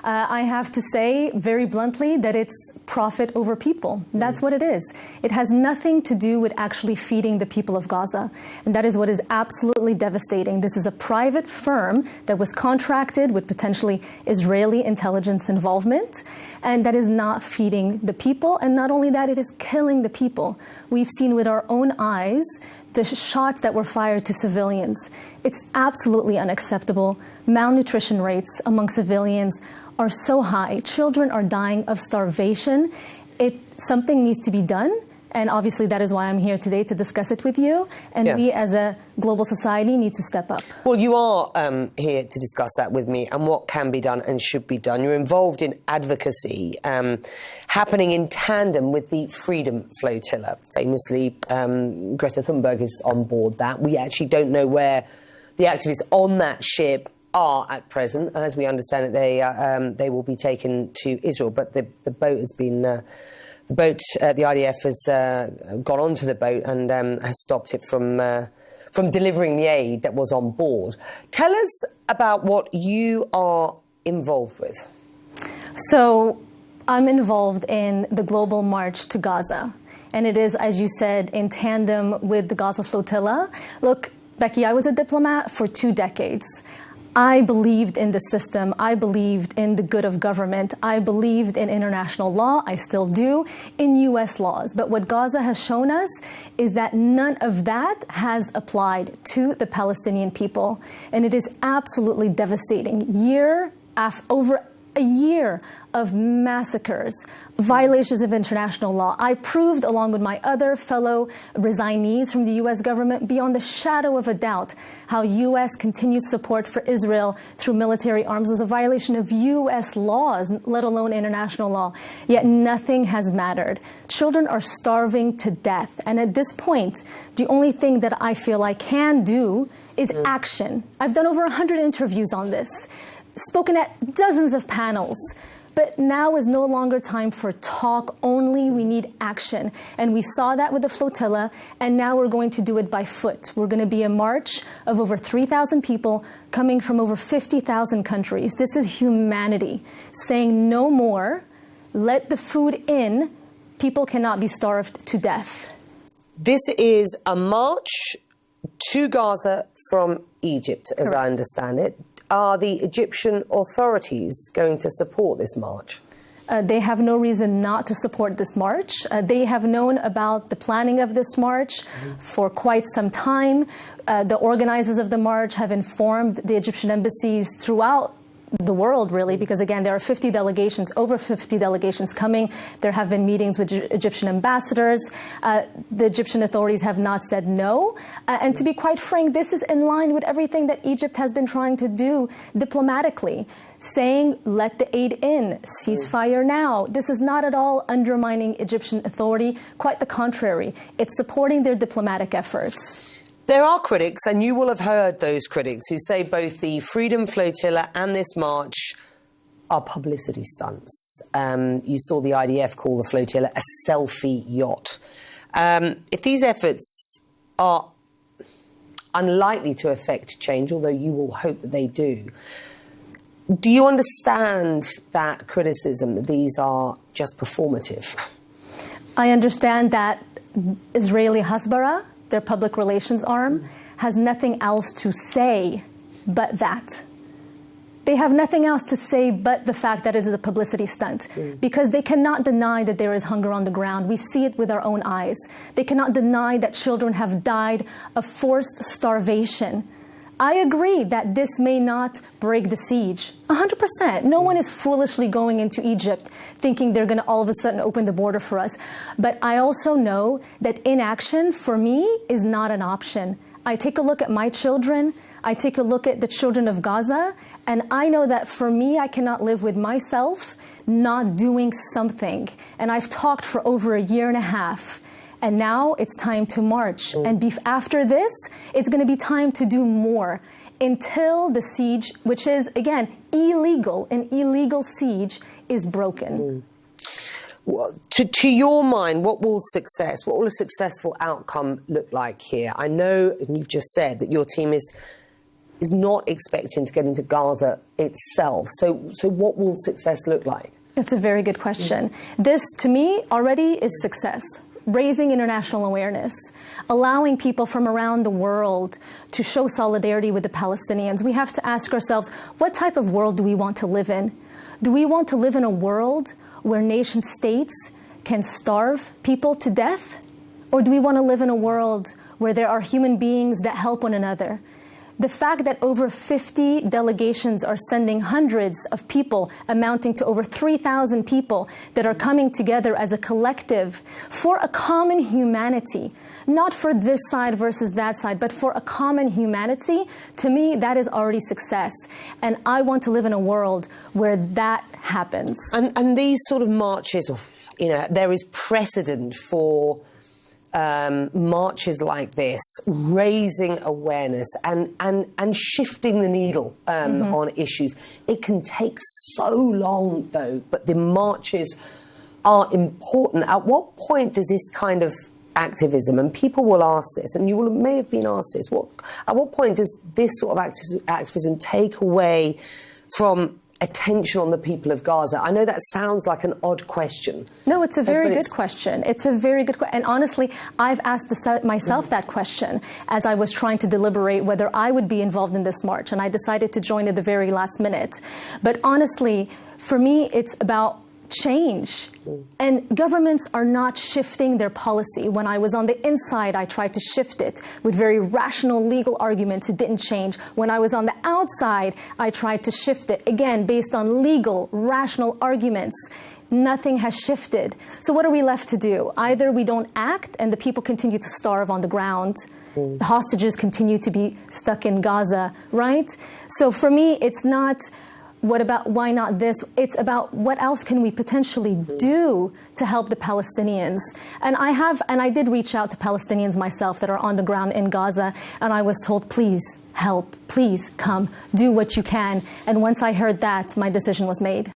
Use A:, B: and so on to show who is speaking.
A: I have to say very bluntly that it's profit over people. That's what it is. It has nothing to do with actually feeding the people of Gaza. And that is what is absolutely devastating. This is a private firm that was contracted with potentially Israeli intelligence involvement, and that is not feeding the people. And not only that, it is killing the people. We've seen with our own eyes the shots that were fired to civilians. It's absolutely unacceptable. Malnutrition rates among civilians are so high. Children are dying of starvation. Something needs to be done. And obviously that is why I'm here today to discuss it with you. And we as a global society need to step up.
B: Well, you are here to discuss that with me and what can be done and should be done. You're involved in advocacy happening in tandem with the Freedom Flotilla. Famously, Greta Thunberg is on board that. We actually don't know where the activists on that ship are at present. As we understand it, they will be taken to Israel. But the boat has been... the IDF has gone onto the boat and has stopped it from delivering the aid that was on board. Tell us about what you are involved with.
A: So I'm involved in the global march to Gaza. And it is, as you said, in tandem with the Gaza flotilla. Look, Becky, I was a diplomat for 2 decades. I believed in the system. I believed in the good of government. I believed in international law. I still do, in U.S. laws. But what Gaza has shown us is that none of that has applied to the Palestinian people. And it is absolutely devastating. Over a year of massacres, violations of international law. I proved, along with my other fellow resignees from the U.S. government, beyond the shadow of a doubt, how U.S. continued support for Israel through military arms was a violation of U.S. laws, let alone international law. Yet nothing has mattered. Children are starving to death. And at this point, the only thing that I feel I can do is action. I've done over 100 interviews on this, spoken at dozens of panels. But now is no longer time for talk only. We need action. And we saw that with the flotilla, and now we're going to do it by foot. We're going to be a march of over 3,000 people coming from over 50,000 countries. This is humanity saying no more. Let the food in. People cannot be starved to death.
B: This is a march to Gaza from Egypt, as I understand it. Are the Egyptian authorities going to support this march?
A: They have no reason not to support this march. They have known about the planning of this march for quite some time. The organizers of the march have informed the Egyptian embassies throughout the world, really, because, again, there are 50 delegations, over 50 delegations coming. There have been meetings with Egyptian ambassadors. The Egyptian authorities have not said no. And to be quite frank, this is in line with everything that Egypt has been trying to do diplomatically, saying, let the aid in, ceasefire now. This is not at all undermining Egyptian authority. Quite the contrary. It's supporting their diplomatic efforts.
B: There are critics, and you will have heard those critics, who say both the Freedom Flotilla and this march are publicity stunts. You saw the IDF call the flotilla a selfie yacht. If these efforts are unlikely to affect change, although you will hope that they do you understand that criticism, that these are just performative?
A: I understand that Israeli Hasbara, their public relations arm, has nothing else to say but that. They have nothing else to say but the fact that it is a publicity stunt, because they cannot deny that there is hunger on the ground. We see it with our own eyes. They cannot deny that children have died of forced starvation. I agree that this may not break the siege, 100%. No one is foolishly going into Egypt thinking they're going to all of a sudden open the border for us. But I also know that inaction, for me, is not an option. I take a look at my children. I take a look at the children of Gaza. And I know that for me, I cannot live with myself not doing something. And I've talked for over a year and a half. And now it's time to march. And after this, it's going to be time to do more until the siege, which is, again, illegal, an illegal siege, is broken.
B: Well, to your mind, what will a successful outcome look like here? I know, and you've just said, that your team is is not expecting to get into Gaza itself. So what will success look like?
A: That's a very good question. This, to me, already is success. Raising international awareness, allowing people from around the world to show solidarity with the Palestinians. We have to ask ourselves, what type of world do we want to live in? Do we want to live in a world where nation states can starve people to death? Or do we want to live in a world where there are human beings that help one another? The fact that over 50 delegations are sending hundreds of people, amounting to over 3,000 people, that are coming together as a collective for a common humanity, not for this side versus that side, but for a common humanity, to me, that is already success. And I want to live in a world where that happens.
B: And these sort of marches, you know, there is precedent for marches like this, raising awareness and shifting the needle on issues. It can take so long, though, but the marches are important. At what point does this kind of activism, and people will ask this, and you may have been asked this, at what point does this sort of activism take away from attention on the people of Gaza? I know that sounds like an odd question.
A: No, it's a very good question. It's a very good question. And honestly, I've asked myself that question as I was trying to deliberate whether I would be involved in this march. And I decided to join at the very last minute. But honestly, for me, it's about change. And governments are not shifting their policy. When I was on the inside, I tried to shift it with very rational legal arguments. It didn't change. When I was on the outside, I tried to shift it, again, based on legal, rational arguments. Nothing has shifted. So what are we left to do? Either we don't act and the people continue to starve on the ground. The hostages continue to be stuck in Gaza, right? So for me, it's not why not this? It's about what else can we potentially do to help the Palestinians. And I did reach out to Palestinians myself that are on the ground in Gaza, and I was told, please help, please come, do what you can. And once I heard that, my decision was made.